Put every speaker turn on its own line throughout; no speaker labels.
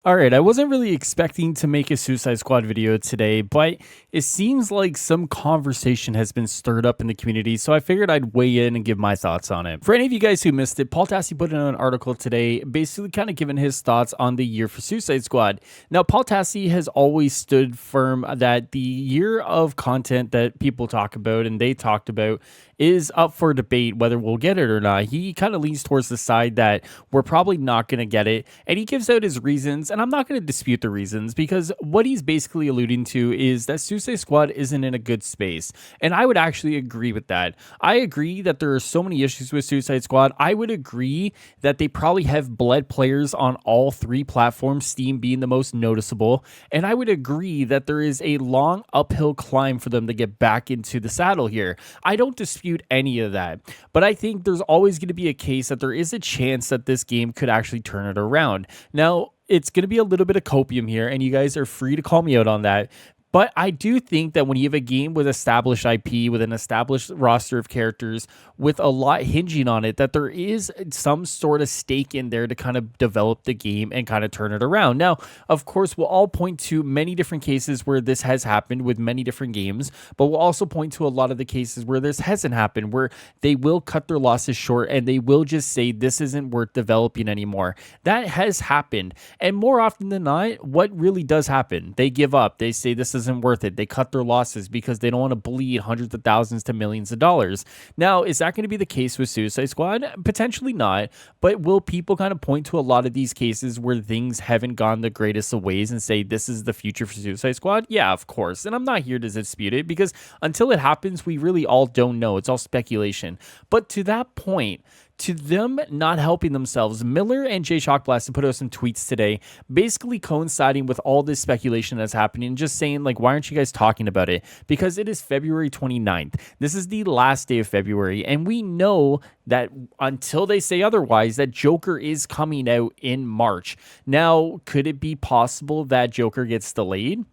All right, I wasn't really expecting to make a Suicide Squad video today, but it seems like some conversation has been stirred up in the community, so I figured I'd weigh in and give my thoughts on it. For any of you guys who missed it, Paul Tassi put in an article today, basically kind of giving his thoughts on the year for Suicide Squad. Now, Paul Tassi has always stood firm that the year of content that people talk about and they talked about is up for debate whether we'll get it or not. He kind of leans towards the side that we're probably not going to get it, and he gives out his reasons, and I'm not going to dispute the reasons because what he's basically alluding to is that Suicide Squad isn't in a good space, and I would actually agree with that. I agree that there are so many issues with Suicide Squad. I would agree that they probably have bled players on all three platforms, Steam being the most noticeable, and I would agree that there is a long uphill climb for them to get back into the saddle here. I don't dispute any of that, but I think there's always going to be a case that there is a chance that this game could actually turn it around. Now, it's going to be a little bit of copium here, and you guys are free to call me out on that. But I do think that when you have a game with established IP, with an established roster of characters, with a lot hinging on it, that there is some sort of stake in there to kind of develop the game and kind of turn it around. Now, of course, we'll all point to many different cases where this has happened with many different games, but we'll also point to a lot of the cases where this hasn't happened, where they will cut their losses short and they will just say this isn't worth developing anymore. That has happened. And more often than not, what really does happen? They give up. They say this isn't worth it. They cut their losses because they don't want to bleed hundreds of thousands to millions of dollars. Now, is that going to be the case with Suicide Squad? Potentially not, but will people kind of point to a lot of these cases where things haven't gone the greatest of ways and say this is the future for Suicide Squad? Yeah, of course. And I'm not here to dispute it because until it happens, we really all don't know. It's all speculation. But to that point, to them not helping themselves, Miller and Jay Shockblast put out some tweets today, basically coinciding with all this speculation that's happening, and just saying, like, why aren't you guys talking about it? Because it is February 29th. This is the last day of February, and we know that until they say otherwise, that Joker is coming out in March. Now, could it be possible that Joker gets delayed?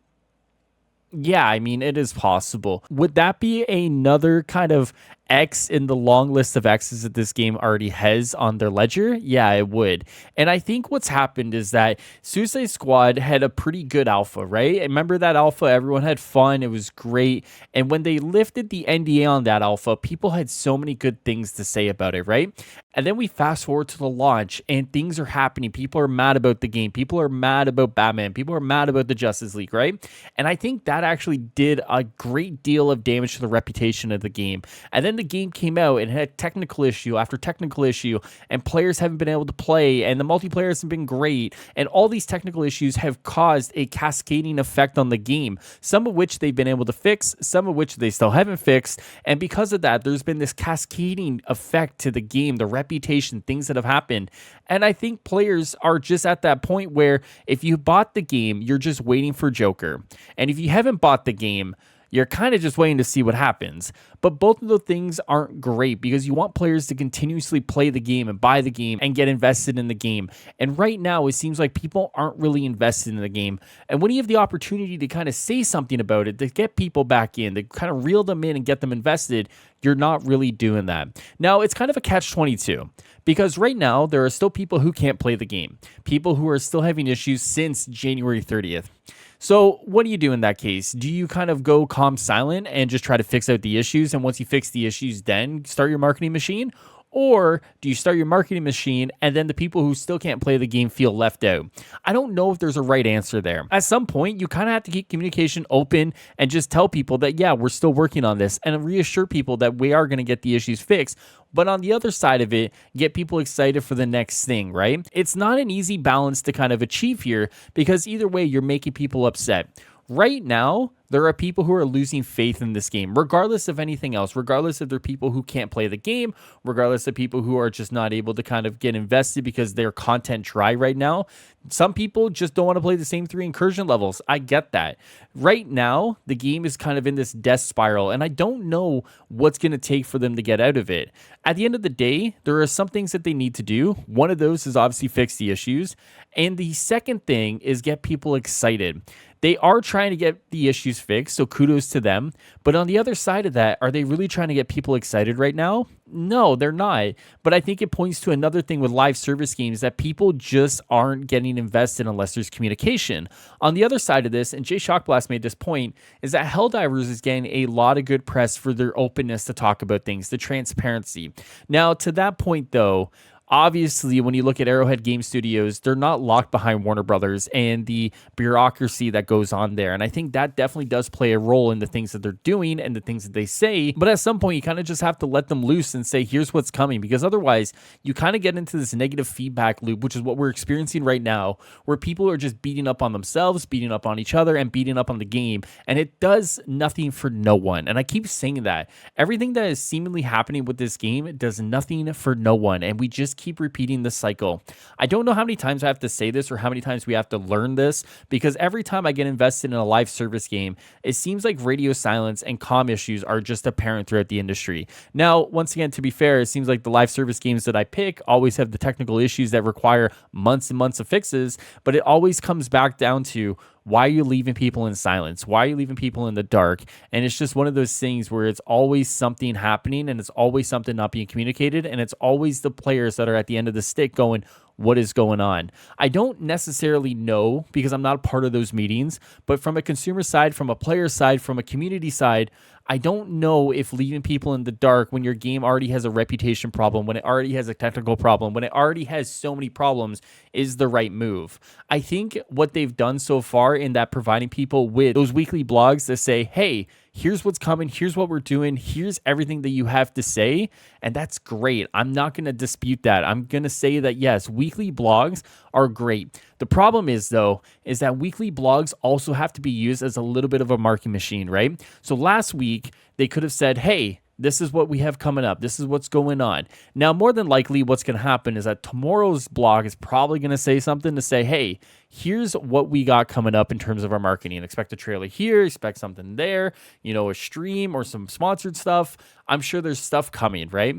Yeah, I mean, it is possible. Would that be another kind of X in the long list of X's that this game already has on their ledger? Yeah, it would. And I think what's happened is that Suicide Squad had a pretty good alpha, right? Remember that alpha? Everyone had fun. It was great. And when they lifted the NDA on that alpha, people had so many good things to say about it, right? And then we fast forward to the launch and things are happening. People are mad about the game. People are mad about Batman. People are mad about the Justice League, right? And I think that actually did a great deal of damage to the reputation of the game. And then the game came out and had technical issue after technical issue, and players haven't been able to play, and the multiplayer hasn't been great, and all these technical issues have caused a cascading effect on the game, some of which they've been able to fix, some of which they still haven't fixed, and because of that, there's been this cascading effect to the game, the reputation, things that have happened, and I think players are just at that point where if you bought the game, you're just waiting for Joker, and if you haven't bought the game, you're kind of just waiting to see what happens. But both of those things aren't great because you want players to continuously play the game and buy the game and get invested in the game. And right now, it seems like people aren't really invested in the game. And when you have the opportunity to kind of say something about it, to get people back in, to kind of reel them in and get them invested, you're not really doing that. Now, it's kind of a catch-22 because right now, there are still people who can't play the game. People who are still having issues since January 30th. So what do you do in that case? Do you kind of go calm silent and just try to fix out the issues? And once you fix the issues, then start your marketing machine? Or do you start your marketing machine and then the people who still can't play the game feel left out? I don't know if there's a right answer there. At some point, you kind of have to keep communication open and just tell people that, yeah, we're still working on this and reassure people that we are going to get the issues fixed. But on the other side of it, get people excited for the next thing, right? It's not an easy balance to kind of achieve here because either way, you're making people upset. Right now, there are people who are losing faith in this game, regardless of anything else, regardless if they're people who can't play the game, regardless of people who are just not able to kind of get invested because their content dry right now. Some people just don't want to play the same 3 incursion levels. I get that. Right now, the game is kind of in this death spiral, and I don't know what's going to take for them to get out of it. At the end of the day, there are some things that they need to do. One of those is obviously fix the issues. And the second thing is get people excited. They are trying to get the issues fixed, so kudos to them. But on the other side of that, are they really trying to get people excited right now? No, they're not. But I think it points to another thing with live service games that people just aren't getting invested unless there's communication. On the other side of this, and Jay Shockblast made this point, is that Helldivers is getting a lot of good press for their openness to talk about things, the transparency. Now, to that point, though, obviously, when you look at Arrowhead Game Studios, they're not locked behind Warner Brothers and the bureaucracy that goes on there. And I think that definitely does play a role in the things that they're doing and the things that they say. But at some point, you kind of just have to let them loose and say, here's what's coming. Because otherwise, you kind of get into this negative feedback loop, which is what we're experiencing right now, where people are just beating up on themselves, beating up on each other, and beating up on the game. And it does nothing for no one. And I keep saying that. Everything that is seemingly happening with this game, it does nothing for no one. And we just keep repeating this cycle. I don't know how many times I have to say this or how many times we have to learn this, because every time I get invested in a live service game, it seems like radio silence and comm issues are just apparent throughout the industry. Now, once again, to be fair, it seems like the live service games that I pick always have the technical issues that require months and months of fixes, but it always comes back down to, why are you leaving people in silence? Why are you leaving people in the dark? And it's just one of those things where it's always something happening and it's always something not being communicated. And it's always the players that are at the end of the stick going, what is going on? I don't necessarily know because I'm not a part of those meetings, but from a consumer side, from a player side, from a community side, I don't know if leaving people in the dark when your game already has a reputation problem, when it already has a technical problem, when it already has so many problems, is the right move. I think what they've done so far in that providing people with those weekly blogs that say, hey, here's what's coming, here's what we're doing, here's everything that you have to say, and that's great. I'm not going to dispute that. I'm going to say that, yes, weekly blogs are great. The problem is, though, is that weekly blogs also have to be used as a little bit of a marketing machine, right? So last week, they could have said, hey, this is what we have coming up. This is what's going on. Now, more than likely, what's going to happen is that tomorrow's blog is probably going to say something to say, hey, here's what we got coming up in terms of our marketing. Expect a trailer here, expect something there, a stream or some sponsored stuff. I'm sure there's stuff coming, right?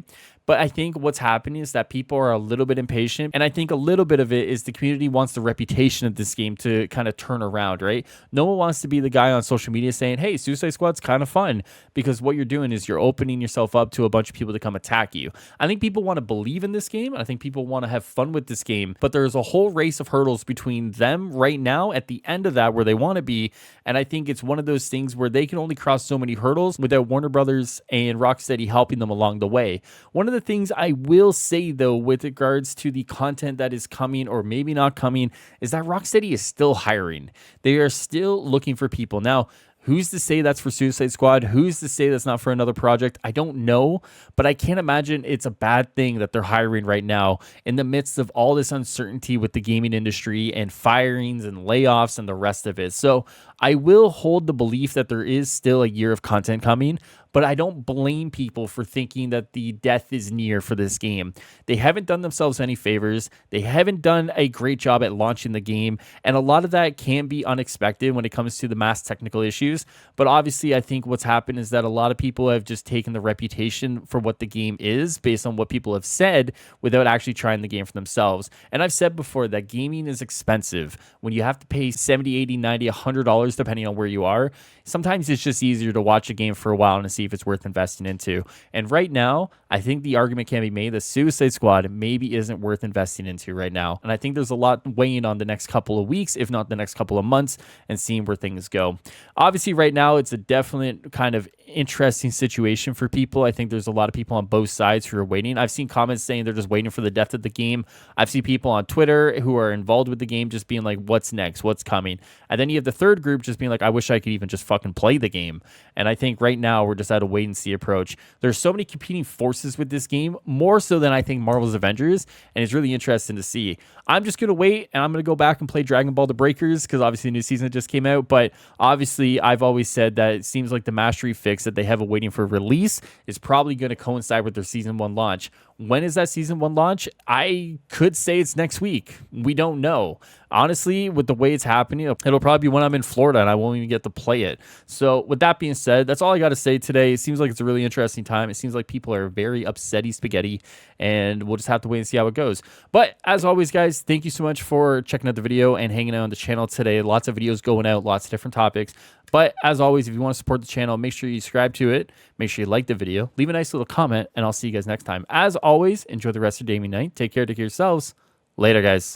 But I think what's happening is that people are a little bit impatient. And I think a little bit of it is the community wants the reputation of this game to kind of turn around, right? No one wants to be the guy on social media saying, hey, Suicide Squad's kind of fun, because what you're doing is you're opening yourself up to a bunch of people to come attack you. I think people want to believe in this game. And I think people want to have fun with this game. But there's a whole race of hurdles between them right now at the end of that where they want to be. And I think it's one of those things where they can only cross so many hurdles without Warner Brothers and Rocksteady helping them along the way. One of the things I will say, though, with regards to the content that is coming or maybe not coming, is that Rocksteady is still hiring. They are still looking for people. Now, who's to say that's for Suicide Squad? Who's to say that's not for another project? I don't know, but I can't imagine it's a bad thing that they're hiring right now in the midst of all this uncertainty with the gaming industry and firings and layoffs and the rest of it. So I will hold the belief that there is still a year of content coming, but I don't blame people for thinking that the death is near for this game. They haven't done themselves any favors. They haven't done a great job at launching the game, and a lot of that can be unexpected when it comes to the mass technical issues. But obviously, I think what's happened is that a lot of people have just taken the reputation for what the game is based on what people have said without actually trying the game for themselves. And I've said before that gaming is expensive. When you have to pay $70, $80, $90, $100, depending on where you are, sometimes it's just easier to watch a game for a while and see if it's worth investing into. And right now, I think the argument can be made that Suicide Squad maybe isn't worth investing into right now. And I think there's a lot weighing on the next couple of weeks, if not the next couple of months, and seeing where things go. Obviously, right now, it's a definite kind of interesting situation for people. I think there's a lot of people on both sides who are waiting. I've seen comments saying they're just waiting for the death of the game. I've seen people on Twitter who are involved with the game just being like, what's next? What's coming? And then you have the third group just being like, I wish I could even just fucking play the game. And I think right now we're just at a wait and see approach. There's so many competing forces with this game, more so than I think Marvel's Avengers, and it's really interesting to see. I'm just going to wait, and I'm going to go back and play Dragon Ball The Breakers because obviously the new season just came out, but obviously I've always said that it seems like the mastery fix that they have awaiting for release is probably going to coincide with their Season 1 launch. When is that Season 1 launch? I could say it's next week. We don't know. Honestly, with the way it's happening, it'll probably be when I'm in Florida and I won't even get to play it. So with that being said, that's all I got to say today. It seems like it's a really interesting time. It seems like people are very upsetty spaghetti, and we'll just have to wait and see how it goes. But as always, guys, thank you so much for checking out the video and hanging out on the channel today. Lots of videos going out, lots of different topics. But as always, if you want to support the channel, make sure you subscribe to it. Make sure you like the video. Leave a nice little comment, and I'll see you guys next time. As always, enjoy the rest of your day and night. Take care of yourselves. Later, guys.